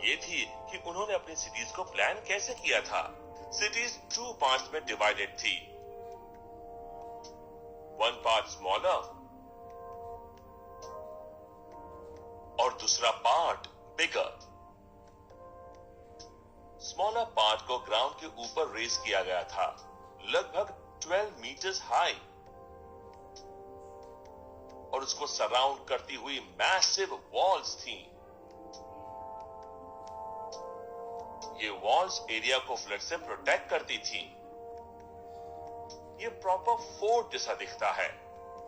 ये थी कि उन्होंने अपनी सिटीज को प्लान कैसे किया था। सिटीज 2 पार्ट्स में डिवाइडेड थी, वन पार्ट स्मॉलर और दूसरा पार्ट बिगर। स्मॉलर पार्ट को ग्राउंड के ऊपर रेज किया गया था, लगभग 12 मीटर्स हाई, और उसको सराउंड करती हुई मैसिव वॉल्स थी। ये वॉल्स एरिया को फ्लड से प्रोटेक्ट करती थी। ये प्रॉपर फोर्ट जैसा दिखता है।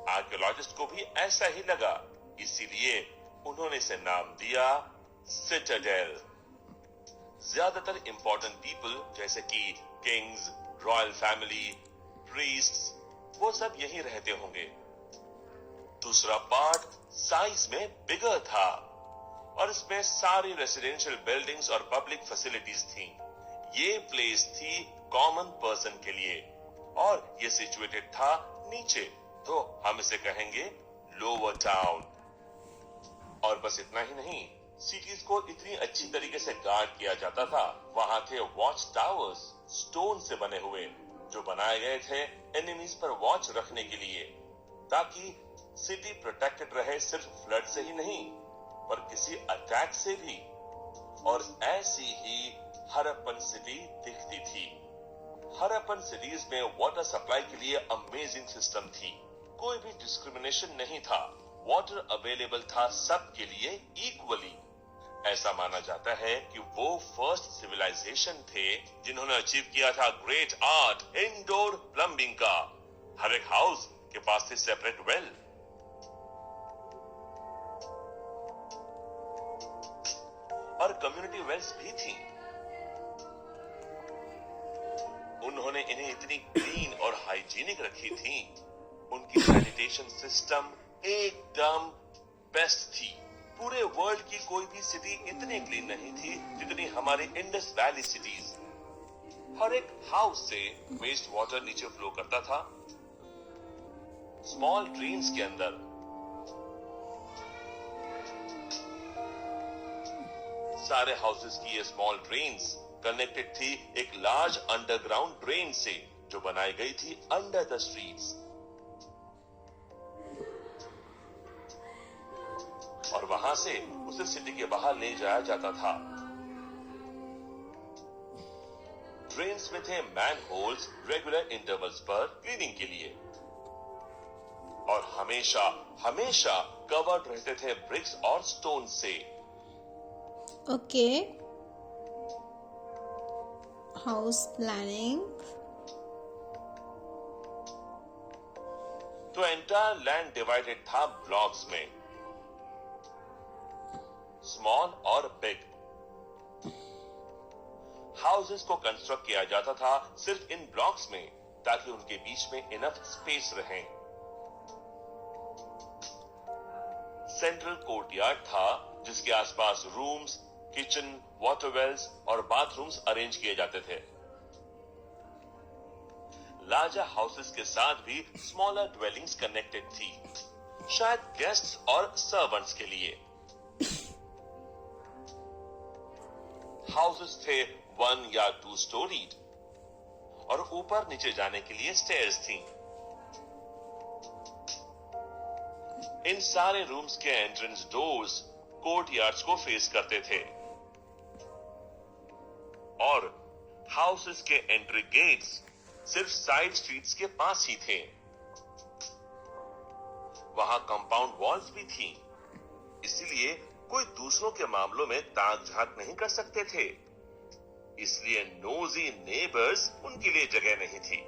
आर्कियोलॉजिस्ट को भी ऐसा ही लगा, इसीलिए उन्होंने इसे नाम दिया सिटाडेल। ज्यादातर इंपॉर्टेंट पीपल जैसे कि किंग्स, रॉयल फैमिली, प्रीस्ट्स, वो सब यहीं रहते होंगे। दूसरा पार्ट साइज में बिगर था और इसमें सारी रेसिडेंशियल बिल्डिंग्स और पब्लिक फैसिलिटीज थी। ये प्लेस थी कॉमन पर्सन के लिए और ये सिचुएटेड था नीचे, तो हम इसे कहेंगे लोअर टाउन। और बस इतना ही नहीं, सिटीज को इतनी अच्छी तरीके से गार्ड किया जाता था। वहां थे वॉच टावर्स, स्टोन से बने हुए, जो बनाए गए थे एनिमीज पर वॉच रखने के लिए, ताकि सिटी प्रोटेक्टेड रहे सिर्फ फ्लड से ही नहीं पर किसी अटैक से भी। और ऐसी ही हरप्पन सिटी दिखती थी। हरप्पन सिटीज में वाटर सप्लाई के लिए अमेजिंग सिस्टम थी। कोई भी डिस्क्रिमिनेशन नहीं था, वाटर अवेलेबल था सबके लिए इक्वली। ऐसा माना जाता है कि वो फर्स्ट सिविलाइजेशन थे जिन्होंने अचीव किया था ग्रेट आर्ट इंडोर प्लम्बिंग का। हर एक हाउस के पास थी सेपरेट वेल। और कम्युनिटी वेल्स भी थी। उन्होंने इन्हें इतनी क्लीन और हाइजीनिक रखी थी। उनकी सैनिटेशन सिस्टम एकदम बेस्ट थी। पूरे वर्ल्ड की कोई भी सिटी इतनी क्लीन नहीं थी जितनी हमारी इंडस वैली सिटीज। हर एक हाउस से वेस्ट वाटर नीचे फ्लो करता था, स्मॉल ड्रेन्स के अंदर। सारे हाउसेस की ये स्मॉल ड्रेन्स कनेक्टेड थी एक लार्ज अंडरग्राउंड ड्रेन से, जो बनाई गई थी अंडर द स्ट्रीट्स। और वहां से उसे सिटी के बाहर ले जाया जाता था। ड्रेन्स में थे मैन होल्स रेगुलर इंटरवल्स पर क्लीनिंग के लिए, और हमेशा हमेशा कवर्ड रहते थे ब्रिक्स और स्टोन से। Okay, house planning. तो एंटायर लैंड डिवाइडेड था ब्लॉक्स में, स्मॉल और बिग। हाउसेस को कंस्ट्रक्ट किया जाता था सिर्फ इन ब्लॉक्स में, ताकि उनके बीच में इनफ स्पेस रहे। सेंट्रल कोर्टयार्ड था जिसके आसपास रूम्स, किचन, वाटर वेल्स और बाथरूम्स अरेंज किए जाते थे। लार्जर हाउसेस के साथ भी स्मॉलर ड्वेलिंग्स कनेक्टेड थी, शायद गेस्ट्स और सर्वेंट्स के लिए। हाउसेस थे 1 या 2 स्टोरीड और ऊपर नीचे जाने के लिए स्टेयर्स थी। इन सारे रूम्स के एंट्रेंस डोर्स कोर्टयार्ड्स को फेस करते थे और हाउसेस के एंट्री गेट्स सिर्फ साइड स्ट्रीट्स के पास ही थे। वहां कंपाउंड वॉल्स भी थी, इसलिए कोई दूसरों के मामलों में ताक झांक नहीं कर सकते थे। इसलिए नोजी नेबर्स उनके लिए जगह नहीं थी।